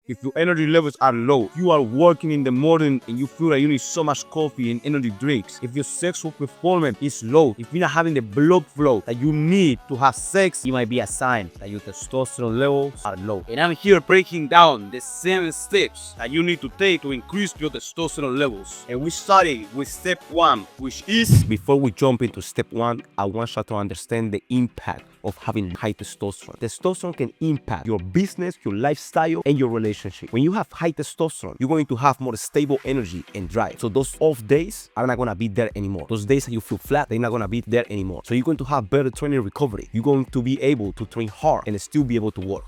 If your energy levels are low, you are working in the morning and you feel like you need so much coffee and energy drinks. If your sexual performance is low, if you're not having the blood flow that you need to have sex, it might be a sign that your testosterone levels are low. And I'm here breaking down the 7 steps that you need to take to increase your testosterone levels. And we started with step 1, which is, before we jump into step 1, I want you to understand the impact of having high testosterone. Testosterone can impact your business, your lifestyle, and your relationship. When you have high testosterone, you're going to have more stable energy and drive. So those off days are not going to be there anymore. Those days that you feel flat, they're not going to be there anymore. So you're going to have better training recovery. You're going to be able to train hard and still be able to work.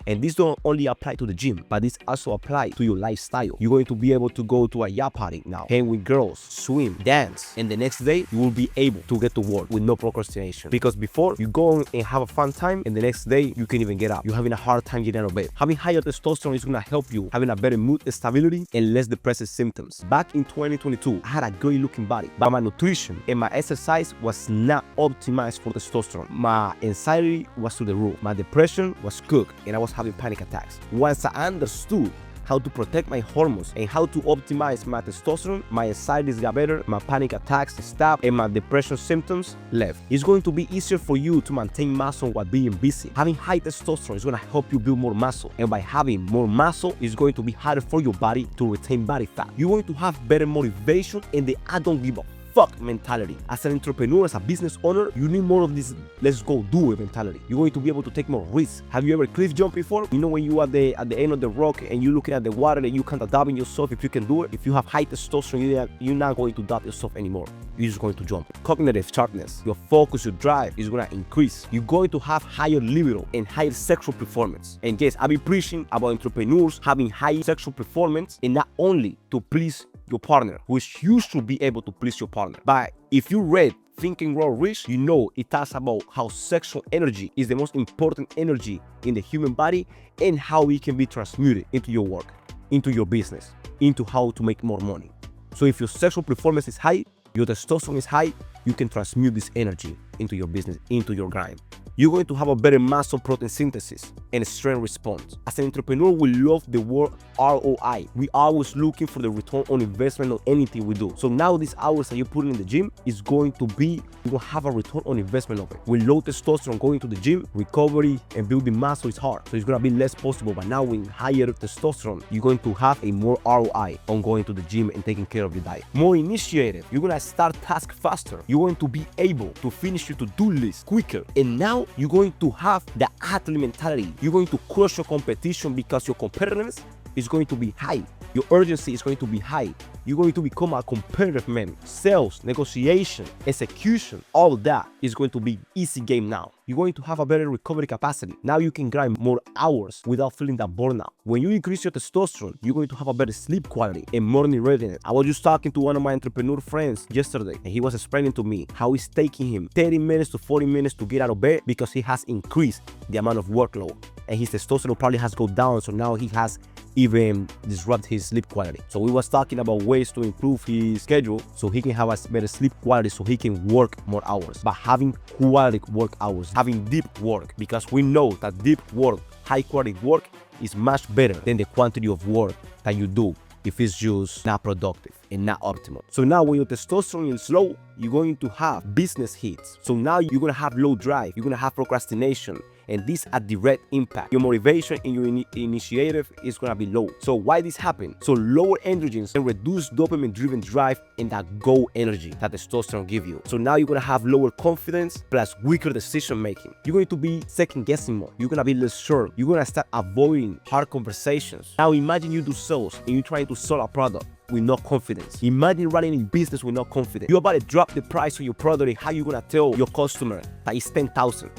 And this don't only apply to the gym, but this also apply to your lifestyle. You're going to be able to go to a yacht party now, hang with girls, swim, dance, and the next day you will be able to get to work with no procrastination. Because before, you go and have a fun time, and the next day you can't even get up. You're having a hard time getting out of bed. Having higher testosterone is gonna help you having a better mood stability and less depressive symptoms. Back in 2022, I had a great looking body, but my nutrition and my exercise was not optimized for testosterone. My anxiety was through the roof. My depression was cooked, and I was having panic attacks. Once I understood how to protect my hormones and how to optimize my testosterone, my anxieties got better, my panic attacks stopped, and my depression symptoms left. It's going to be easier for you to maintain muscle while being busy. Having high testosterone is going to help you build more muscle, and by having more muscle, it's going to be harder for your body to retain body fat. You're going to have better motivation and the I don't give a fuck mentality. As an entrepreneur, as a business owner, you need more of this let's go do it mentality. You're going to be able to take more risks. Have you ever cliff jumped before? You know, when you are at the end of the rock and you're looking at the water and you can't doubt in yourself if you can do it. If you have high testosterone, you're not going to doubt yourself anymore. You're just going to jump. Cognitive sharpness, your focus, your drive is going to increase. You're going to have higher libido and higher sexual performance. And yes, I've been preaching about entrepreneurs having high sexual performance, and not only to please your partner, which you should be able to please your partner. But if you read Think and Grow Rich, you know it talks about how sexual energy is the most important energy in the human body and how it can be transmuted into your work, into your business, into how to make more money. So if your sexual performance is high, your testosterone is high, you can transmute this energy into your business, into your grind. You're going to have a better muscle protein synthesis and strength response. As an entrepreneur, we love the word ROI. We always looking for the return on investment on anything we do. So now these hours that you put in the gym is going to be, you will have a return on investment of it. With low testosterone, going to the gym, recovery and building muscle is hard. So it's gonna be less possible. But now with higher testosterone, you're going to have a more ROI on going to the gym and taking care of your diet. More initiative. You're gonna start tasks faster. You're going to be able to finish your to-do list quicker. And now you're going to have the athlete mentality. You're going to crush your competition because your competitiveness is going to be high. Your urgency is going to be high. You're going to become a competitive man. Sales, negotiation, execution, all that is going to be easy game now. You're going to have a better recovery capacity. Now you can grind more hours without feeling that burnout. When you increase your testosterone, you're going to have a better sleep quality and morning readiness. I was just talking to one of my entrepreneur friends yesterday, and he was explaining to me how it's taking him 30 minutes to 40 minutes to get out of bed because he has increased the amount of workload. And his testosterone probably has gone down, so now he has even disrupt his sleep quality. So we was talking about ways to improve his schedule so he can have a better sleep quality, so he can work more hours. But having quality work hours, having deep work, because we know that deep work, high quality work is much better than the quantity of work that you do if it's just not productive and not optimal. So now when your testosterone is low, you're going to have business hits. So now you're going to have low drive, you're going to have procrastination, and this a direct impact. Your motivation and your initiative is going to be low. So why this happen? So lower androgens and reduce dopamine driven drive and that go energy that testosterone give you. So now you're going to have lower confidence plus weaker decision making. You're going to be second guessing more. You're going to be less sure. You're going to start avoiding hard conversations. Now imagine you do sales and you're trying to sell a product with no confidence. Imagine running a business with no confidence. You're about to drop the price of your product, and how you gonna tell your customer that it's 10,000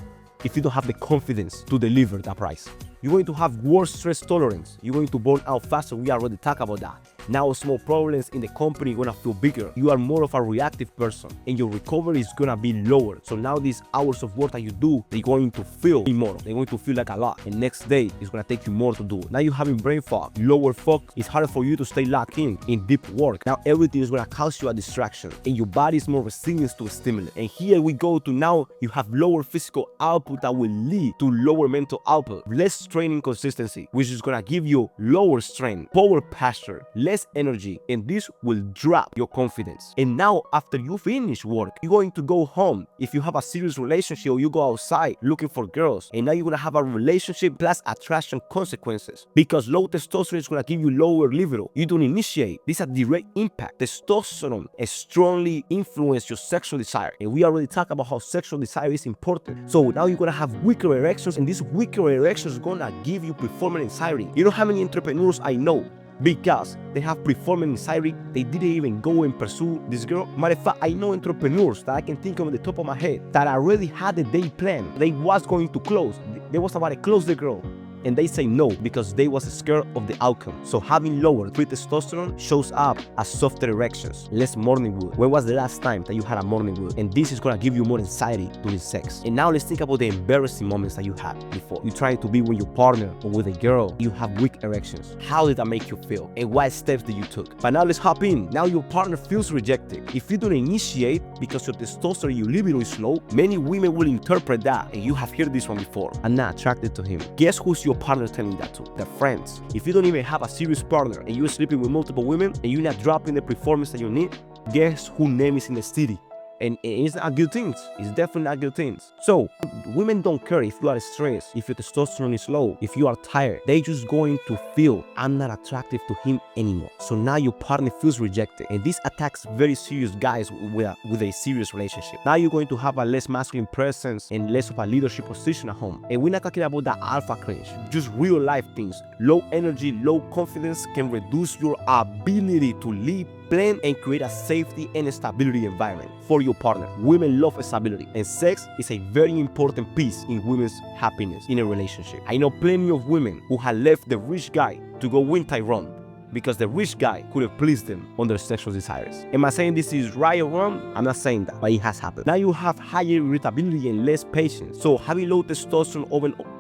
if you don't have the confidence to deliver that price? You're going to have worse stress tolerance. You're going to burn out faster. We already talked about that. Now small problems in the company are gonna feel bigger. You are more of a reactive person and your recovery is gonna be lower. So now these hours of work that you do, they're going to feel more. They're going to feel like a lot. And next day, it's gonna take you more to do. Now you're having brain fog, lower focus. It's harder for you to stay locked in deep work. Now everything is gonna cause you a distraction and your body is more resilient to a stimulant. And here we go to now you have lower physical output that will lead to lower mental output, less training consistency, which is gonna give you lower strength, poor posture, less energy, and this will drop your confidence. And now after you finish work, you're going to go home. If you have a serious relationship or you go outside looking for girls, and now you're gonna have a relationship plus attraction consequences because low testosterone is gonna give you lower libido. You don't initiate. This has a direct impact. Testosterone strongly influences your sexual desire, and we already talked about how sexual desire is important. So now you're gonna have weaker erections, and these weaker erections are gonna give you performance anxiety. You know how many entrepreneurs I know, because they have performance anxiety, they didn't even go and pursue this girl. Matter of fact, I know entrepreneurs that I can think of at the top of my head that already had a day plan. They was going to close. They was about to close the girl, and they say no because they was scared of the outcome. So having lower free testosterone shows up as softer erections, less morning wood. When was the last time that you had a morning wood? And this is gonna give you more anxiety during sex. And now let's think about the embarrassing moments that you had before. You're trying to be with your partner or with a girl, you have weak erections. How did that make you feel? And what steps did you took? But now let's hop in. Now your partner feels rejected. If you don't initiate because your testosterone, your libido is low, many women will interpret that, and you have heard this one before. I'm not attracted to him. Guess who's your partner telling that to? Their friends. If you don't even have a serious partner and you're sleeping with multiple women and you're not dropping the performance that you need, guess who name is in the city? And it's not good things. It's definitely not good things. So women don't care if you are stressed, if your testosterone is low, if you are tired. They just going to feel, I'm not attractive to him anymore. So now your partner feels rejected, and this attacks very serious guys with a serious relationship. Now you're going to have a less masculine presence and less of a leadership position at home. And we're not talking about that alpha cringe, just real life things. Low energy, low confidence can reduce your ability to lead, plan, and create a safety and stability environment for your partner. Women love stability, and sex is a very important piece in women's happiness in a relationship. I know plenty of women who have left the rich guy to go win Tyrone because the rich guy could have pleased them on their sexual desires. Am I saying this is right or wrong? I'm not saying that, but it has happened. Now you have higher irritability and less patience. So having low testosterone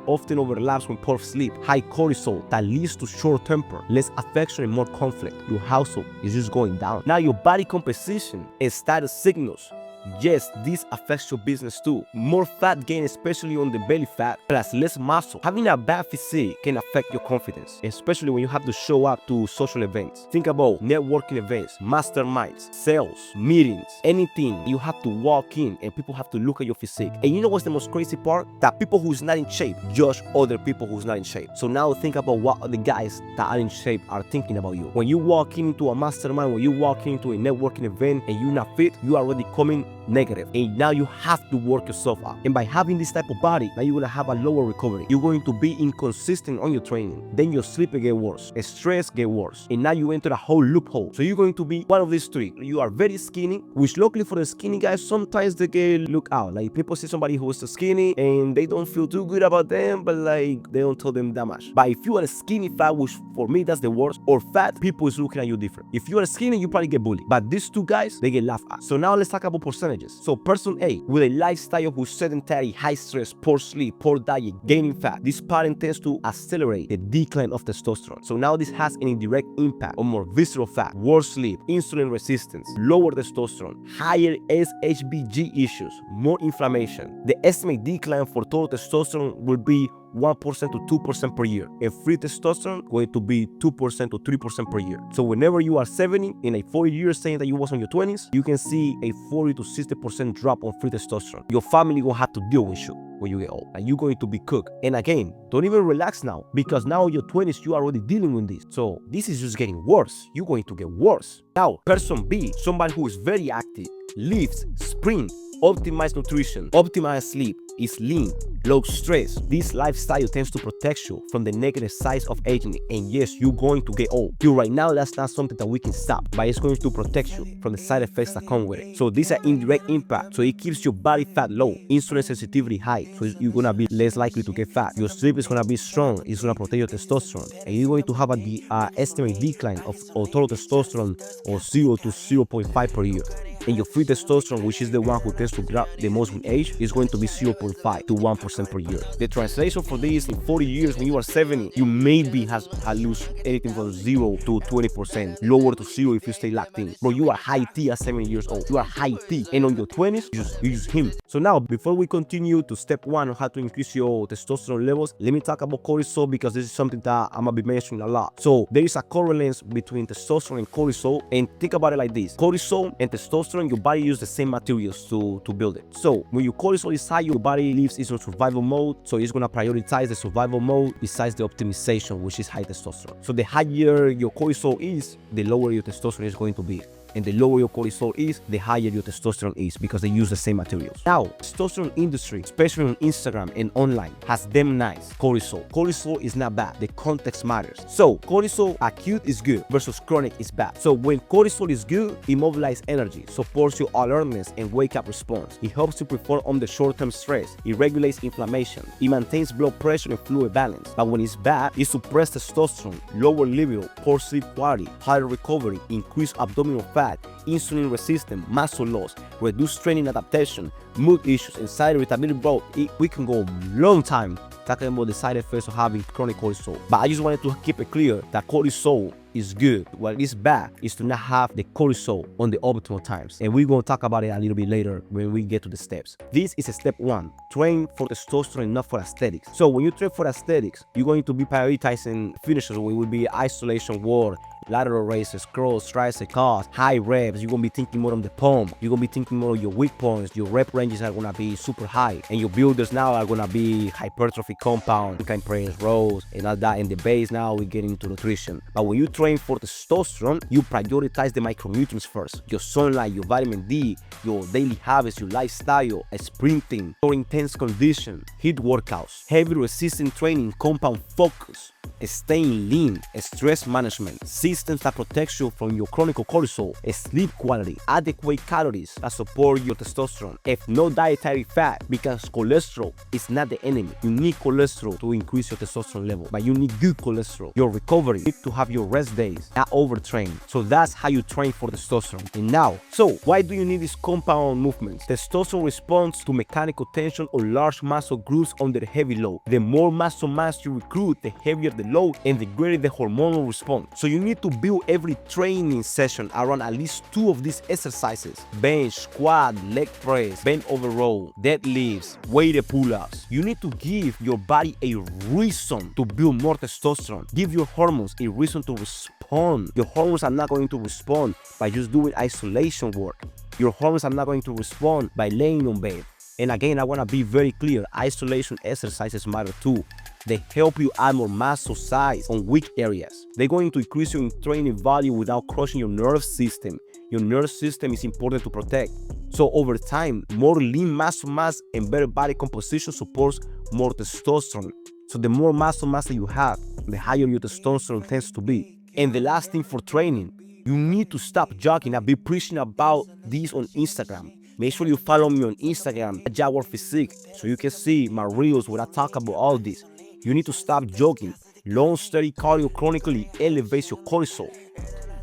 often overlaps with poor sleep, high cortisol that leads to short temper, less affection, and more conflict. Your household is just going down. Now your body composition and status signals. Yes, this affects your business too. More fat gain, especially on the belly fat, plus less muscle. Having a bad physique can affect your confidence, especially when you have to show up to social events. Think about networking events, masterminds, sales, meetings, anything. You have to walk in and people have to look at your physique. And you know what's the most crazy part? That people who's not in shape judge other people who's not in shape. So now think about what other guys that are in shape are thinking about you. When you walk into a mastermind, when you walk into a networking event and you're not fit, you are already coming negative, and now you have to work yourself up. And by having this type of body, now you're gonna have a lower recovery. You're going to be inconsistent on your training. Then your sleep get worse, stress get worse, and now you enter a whole loophole. So you're going to be one of these three. You are very skinny, which luckily for the skinny guys, sometimes they get look out. Like people see somebody who is skinny and they don't feel too good about them, but like they don't tell them that much. But if you are a skinny fat, which for me that's the worst, or fat, people is looking at you different. If you are skinny, you probably get bullied. But these two guys, they get laughed at. So now let's talk about percentages. So person A, with a lifestyle who's sedentary, high stress, poor sleep, poor diet, gaining fat, this pattern tends to accelerate the decline of testosterone. So now this has an indirect impact on more visceral fat, worse sleep, insulin resistance, lower testosterone, higher SHBG issues, more inflammation. The estimated decline for total testosterone will be 1% to 2% per year, and free testosterone going to be 2% to 3% per year. So whenever you are 70 in a 40 years saying that you was on your 20s, you can see a 40 to 60% drop on free testosterone. Your family gonna have to deal with you when you get old, and you're going to be cooked. And again, don't even relax now, because now in your 20s you are already dealing with this. So this is just getting worse. You're going to get worse. Now person B, somebody who is very active, lifts, sprint, optimize nutrition, optimize sleep, is lean, low stress. This lifestyle tends to protect you from the negative sides of aging. And yes, you're going to get old. You right now, that's not something that we can stop, but it's going to protect you from the side effects that come with it. So these are indirect impact. So it keeps your body fat low, insulin sensitivity high. So you're gonna be less likely to get fat. Your sleep is gonna be strong. It's gonna protect your testosterone, and you're going to have a estimated decline of total testosterone of 0 to 0.5 per year. And your free testosterone, which is the one who tends to drop the most with age, is going to be 0.5 to 1% per year. The translation for this, in 40 years, when you are 70, you maybe have lose anything from 0 to 20%, lower to 0 if you stay locked in. Bro, you are high T at 70 years old. You are high T. And on your 20s, you use him. So now, before we continue to step 1 on how to increase your testosterone levels, let me talk about cortisol, because this is something that I'm gonna be mentioning a lot. So there is a correlation between testosterone and cortisol, and think about it like this. Cortisol and testosterone, your body uses the same materials to build it. So when your cortisol is high, your body lives in survival mode, so it's gonna prioritize the survival mode besides the optimization, which is high testosterone. So the higher your cortisol is, the lower your testosterone is going to be. And the lower your cortisol is, the higher your testosterone is, because they use the same materials. Now, testosterone industry, especially on Instagram and online, has demonized cortisol. Cortisol is not bad. The context matters. So cortisol acute is good versus chronic is bad. So when cortisol is good, it mobilizes energy, supports your alertness and wake-up response. It helps you perform under short-term stress. It regulates inflammation. It maintains blood pressure and fluid balance. But when it's bad, it suppresses testosterone, lower libido, poor sleep quality, harder recovery, increased abdominal fat, insulin resistance, muscle loss, reduced training adaptation, mood issues, anxiety, irritability. Bro, we can go a long time talking about the side effects of having chronic cortisol. But I just wanted to keep it clear that cortisol is good. What is bad is to not have the cortisol on the optimal times. And we're going to talk about it a little bit later when we get to the steps. This is a step 1. Train for testosterone, not for aesthetics. So when you train for aesthetics, you're going to be prioritizing finishers, which will be isolation wall, lateral raises, curls, tricep cars, high reps. You're gonna be thinking more on the pump. You're gonna be thinking more on your weak points. Your rep ranges are gonna be super high, and your builders now are gonna be hypertrophy compound, incline press, rows, and all that. In the base now we get into nutrition. But when you train for testosterone, you prioritize the micronutrients first. Your sunlight, your vitamin D, your daily habits, your lifestyle, sprinting, or intense condition, HIIT workouts, heavy resistance training, compound focus, staying lean, stress management, systems that protect you from your chronic cortisol, sleep quality, adequate calories that support your testosterone. If no dietary fat, because cholesterol is not the enemy. You need cholesterol to increase your testosterone level, but you need good cholesterol. Your recovery, you need to have your rest days, not overtrain. So that's how you train for testosterone. And now, so why do you need these compound movements? Testosterone responds to mechanical tension or large muscle groups under heavy load. The more muscle mass you recruit, the heavier the load and the greater the hormonal response. So you need to build every training session around at least 2 of these exercises: bench, squat, leg press, bent over row, deadlifts, weighted pull-ups. You need to give your body a reason to build more testosterone. Give your hormones a reason to respond. Your hormones are not going to respond by just doing isolation work. Your hormones are not going to respond by laying on bed. And again, I want to be very clear, isolation exercises matter too. They help you add more muscle size on weak areas. They're going to increase your training value without crushing your nerve system. Your nerve system is important to protect. So over time, more lean muscle mass and better body composition supports more testosterone. So the more muscle mass that you have, the higher your testosterone tends to be. And the last thing for training, you need to stop jogging. I've been preaching about this on Instagram. Make sure you follow me on Instagram at Jaguar Physique so you can see my reels where I talk about all this. You need to stop jogging. Long, steady cardio chronically elevates your cortisol.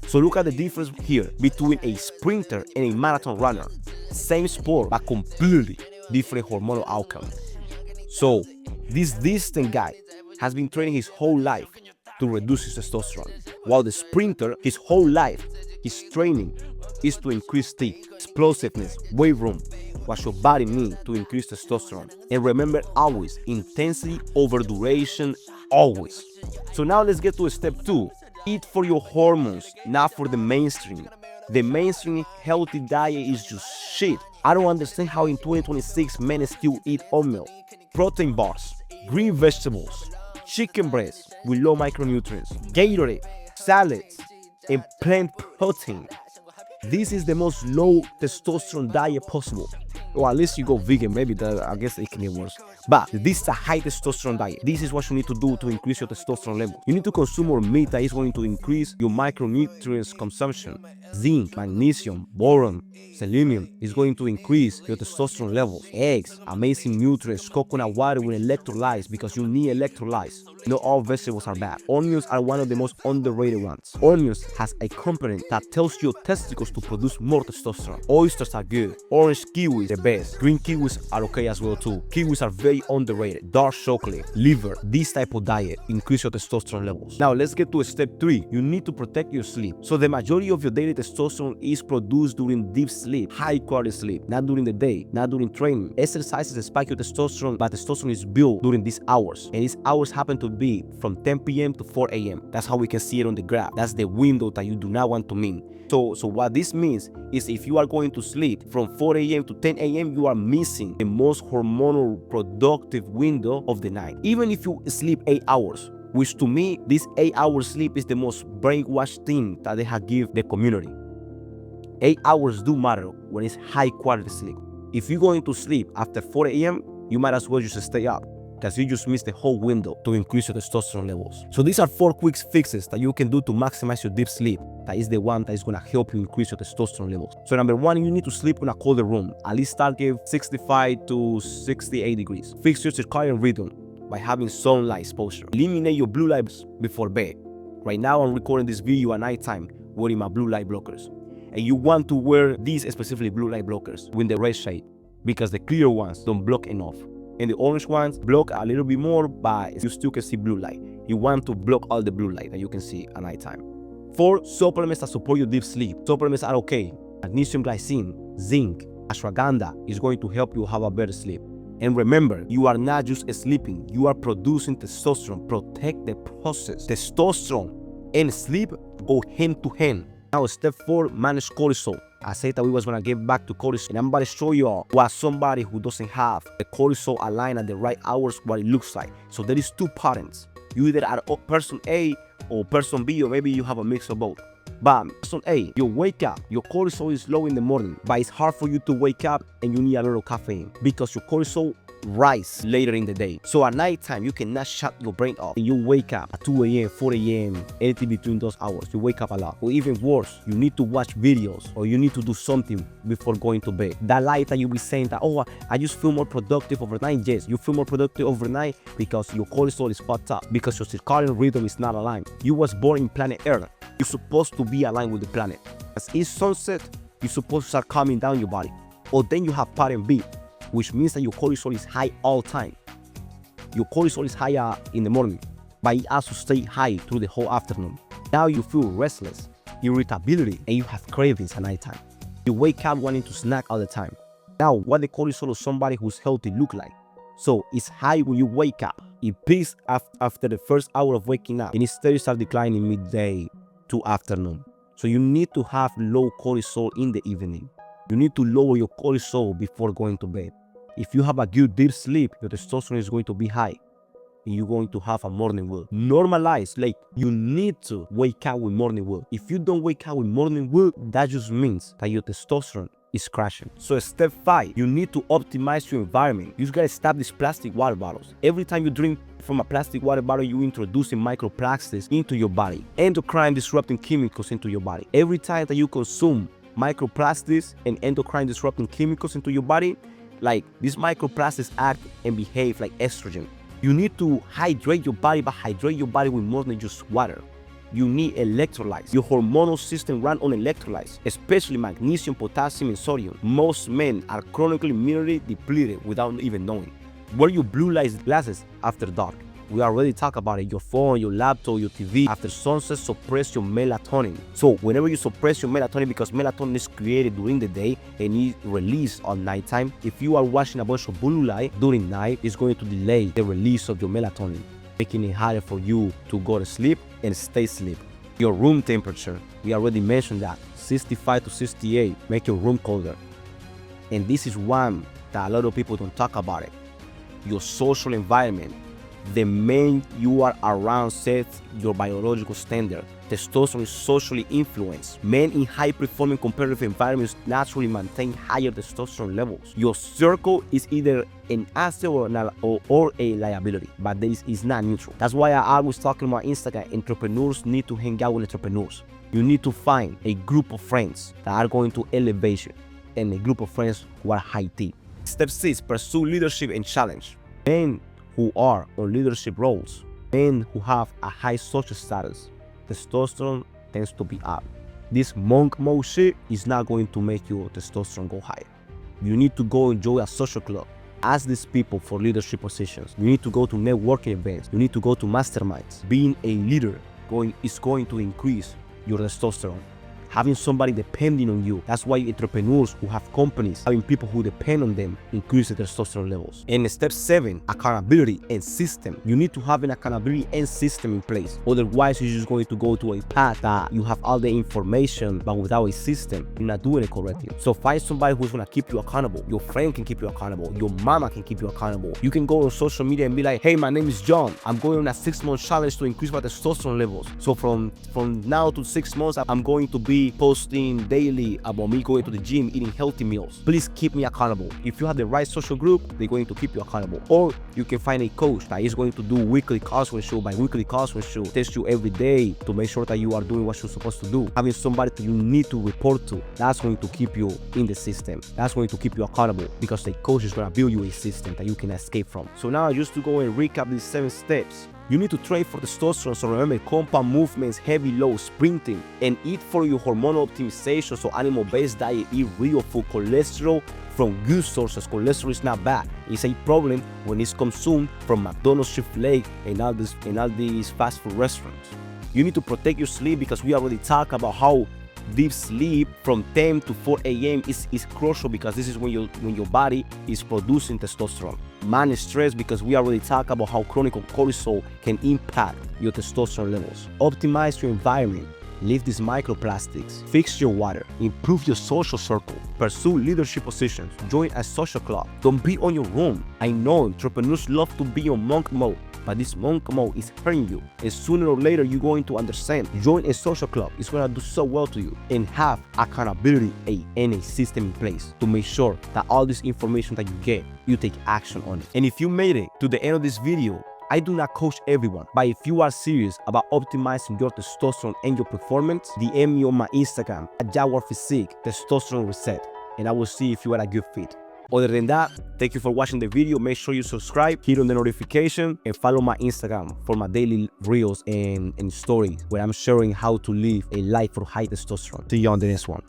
So look at the difference here between a sprinter and a marathon runner. Same sport, but completely different hormonal outcome. So this distant guy has been training his whole life to reduce his testosterone, while the sprinter, his whole life, his training is to increase speed, explosiveness, weight room, what your body needs to increase testosterone. And remember always, intensity over duration, always. So now let's get to step 2. Eat for your hormones, not for the mainstream. The mainstream healthy diet is just shit. I don't understand how in 2026 men still eat oatmeal, protein bars, green vegetables, chicken breast with low micronutrients, Gatorade, salads, and plant protein. This is the most low testosterone diet possible. or at least you go vegan. Maybe I guess it can be worse. But this is a high testosterone diet. This is what you need to do to increase your testosterone level. You need to consume more meat that is going to increase your micronutrients consumption. Zinc, magnesium, boron, selenium is going to increase your testosterone levels. Eggs, amazing nutrients, coconut water with electrolytes because you need electrolytes. Not all vegetables are bad. Onions are one of the most underrated ones. Onions has a component that tells your testicles to produce more testosterone. Oysters are good. Orange kiwis, the best. Green kiwis are okay as well too. Kiwis are very underrated. Dark chocolate, liver, this type of diet increase your testosterone levels. Now let's get to step 3. You need to protect your sleep. So the majority of your daily testosterone is produced during deep sleep, high quality sleep, not during the day, not during training. Exercises spike your testosterone, but testosterone is built during these hours, and these hours happen to be from 10 p.m. to 4 a.m. That's how we can see it on the graph. That's the window that you do not want to mean. So what this means is if you are going to sleep from 4 a.m. to 10 a.m., you are missing the most hormonal productive window of the night. Even if you sleep 8 hours, which to me, this 8-hour sleep is the most brainwashed thing that they have give the community. 8 hours do matter when it's high quality sleep. If you're going to sleep after 4 a.m., you might as well just stay up because you just missed the whole window to increase your testosterone levels. So these are 4 quick fixes that you can do to maximize your deep sleep. That is the one that is going to help you increase your testosterone levels. So number 1, you need to sleep in a colder room. At least target 65 to 68 degrees. Fix your circadian rhythm by having sunlight exposure. Eliminate your blue lights before bed. Right now I'm recording this video at nighttime wearing my blue light blockers. And you want to wear these specifically blue light blockers with the red shade because the clear ones don't block enough. And the orange ones block a little bit more, but you still can see blue light. You want to block all the blue light that you can see at nighttime. 4, supplements that support your deep sleep. Supplements are okay. Magnesium glycine, zinc, ashwagandha is going to help you have a better sleep. And remember, you are not just sleeping, you are producing testosterone. Protect the process. Testosterone and sleep go hand to hand. Now, step 4, manage cortisol. I said that we was gonna get back to cortisol, and I'm about to show you all what somebody who doesn't have the cortisol aligned at the right hours, what it looks like. So there is 2 patterns. You either are person A or person B, or maybe you have a mix of both. But person A, you wake up, your cortisol is low in the morning, but it's hard for you to wake up and you need a little caffeine because your cortisol rise later in the day. So at nighttime, you cannot shut your brain off. And you wake up at 2 a.m., 4 a.m., anything between those hours. You wake up a lot. Or even worse, you need to watch videos or you need to do something before going to bed. That light that you be saying that, oh, I just feel more productive overnight. Yes, you feel more productive overnight because your cortisol is fucked up, because your circadian rhythm is not aligned. You was born in planet Earth. You're supposed to be aligned with the planet. As it's sunset, you're supposed to start calming down your body. Or then you have pattern B, which means that your cortisol is high all time. Your cortisol is higher in the morning, but it also stays high through the whole afternoon. Now you feel restless, irritability, and you have cravings at nighttime. You wake up wanting to snack all the time. Now, what the cortisol of somebody who's healthy look like? So it's high when you wake up. It peaks after the first hour of waking up, and it steadily starts declining midday to afternoon. So you need to have low cortisol in the evening. You need to lower your cortisol before going to bed. If you have a good deep sleep, your testosterone is going to be high and you're going to have a morning wood. Normalize, like you need to wake up with morning wood. If you don't wake up with morning wood, that just means that your testosterone is crashing. So step 5, you need to optimize your environment. You just gotta stop these plastic water bottles. Every time you drink from a plastic water bottle, you introducing microplastics into your body, endocrine disrupting chemicals into your body. Every time that you consume microplastics and endocrine disrupting chemicals into your body, like these microplastics act and behave like estrogen. You need to hydrate your body, but hydrate your body with more than just water. You need electrolytes. Your hormonal system runs on electrolytes, especially magnesium, potassium, and sodium. Most men are chronically minerally depleted without even knowing. Wear your blue light glasses after dark. We already talked about it. Your phone, your laptop, your TV. After sunset, suppress your melatonin. So whenever you suppress your melatonin, because melatonin is created during the day and is released on nighttime, if you are watching a bunch of blue light during night, it's going to delay the release of your melatonin, making it harder for you to go to sleep and stay asleep. Your room temperature, we already mentioned that, 65 to 68, make your room colder. And this is one that a lot of people don't talk about it. Your social environment. The men you are around sets your biological standard. Testosterone is socially influenced. Men in high-performing competitive environments naturally maintain higher testosterone levels. Your circle is either an asset or a liability, but this is not neutral. That's why I always talk on my Instagram, entrepreneurs need to hang out with entrepreneurs. You need to find a group of friends that are going to elevate you and a group of friends who are high T. Step 6, pursue leadership and challenge. Men who are on leadership roles, men who have a high social status, testosterone tends to be up. This monk mode shit is not going to make your testosterone go higher. You need to go enjoy a social club. Ask these people for leadership positions. You need to go to networking events. You need to go to masterminds. Being a leader is going to increase your testosterone. Having somebody depending on you. That's why entrepreneurs who have companies, having people who depend on them, increase the testosterone levels. And step 7, accountability and system. You need to have an accountability and system in place. Otherwise, you're just going to go to a path that you have all the information, but without a system, you're not doing it correctly. So find somebody who's going to keep you accountable. Your friend can keep you accountable. Your mama can keep you accountable. You can go on social media and be like, hey, my name is John. I'm going on a 6-month challenge to increase my testosterone levels. So from now to 6 months, I'm going to be posting daily about me going to the gym, eating healthy meals. Please keep me accountable. If you have the right social group, they're going to keep you accountable. Or you can find a coach that is going to do weekly calls with you, bi-weekly calls with you, test you every day to make sure that you are doing what you're supposed to do. Having somebody that you need to report to, that's going to keep you in the system. That's going to keep you accountable because the coach is going to build you a system that you can escape from. So now just to go and recap these 7 steps. You need to train for testosterone, so remember compound movements, heavy load, sprinting, and eat for your hormonal optimization, so animal-based diet, eat real food, cholesterol from good sources. Cholesterol is not bad. It's a problem when it's consumed from McDonald's, Chick-fil-A, and all these fast food restaurants. You need to protect your sleep because we already talked about how deep sleep from 10 to 4 a.m. is crucial because this is when your body is producing testosterone. Manage stress because we already talked about how chronic cortisol can impact your testosterone levels. Optimize your environment. Leave these microplastics. Fix your water. Improve your social circle. Pursue leadership positions. Join a social club. Don't be on your own. I know entrepreneurs love to be on monk mode, but this monk mode is hurting you. And sooner or later, you're going to understand. Join a social club. It's going to do so well to you. And have accountability and a system in place to make sure that all this information that you get, you take action on it. And if you made it to the end of this video, I do not coach everyone, but if you are serious about optimizing your testosterone and your performance, DM me on my Instagram at Jaguar Physique Testosterone Reset, and I will see if you are a good fit. Other than that, thank you for watching the video. Make sure you subscribe, hit on the notification, and follow my Instagram for my daily reels and stories where I'm sharing how to live a life for high testosterone. See you on the next one.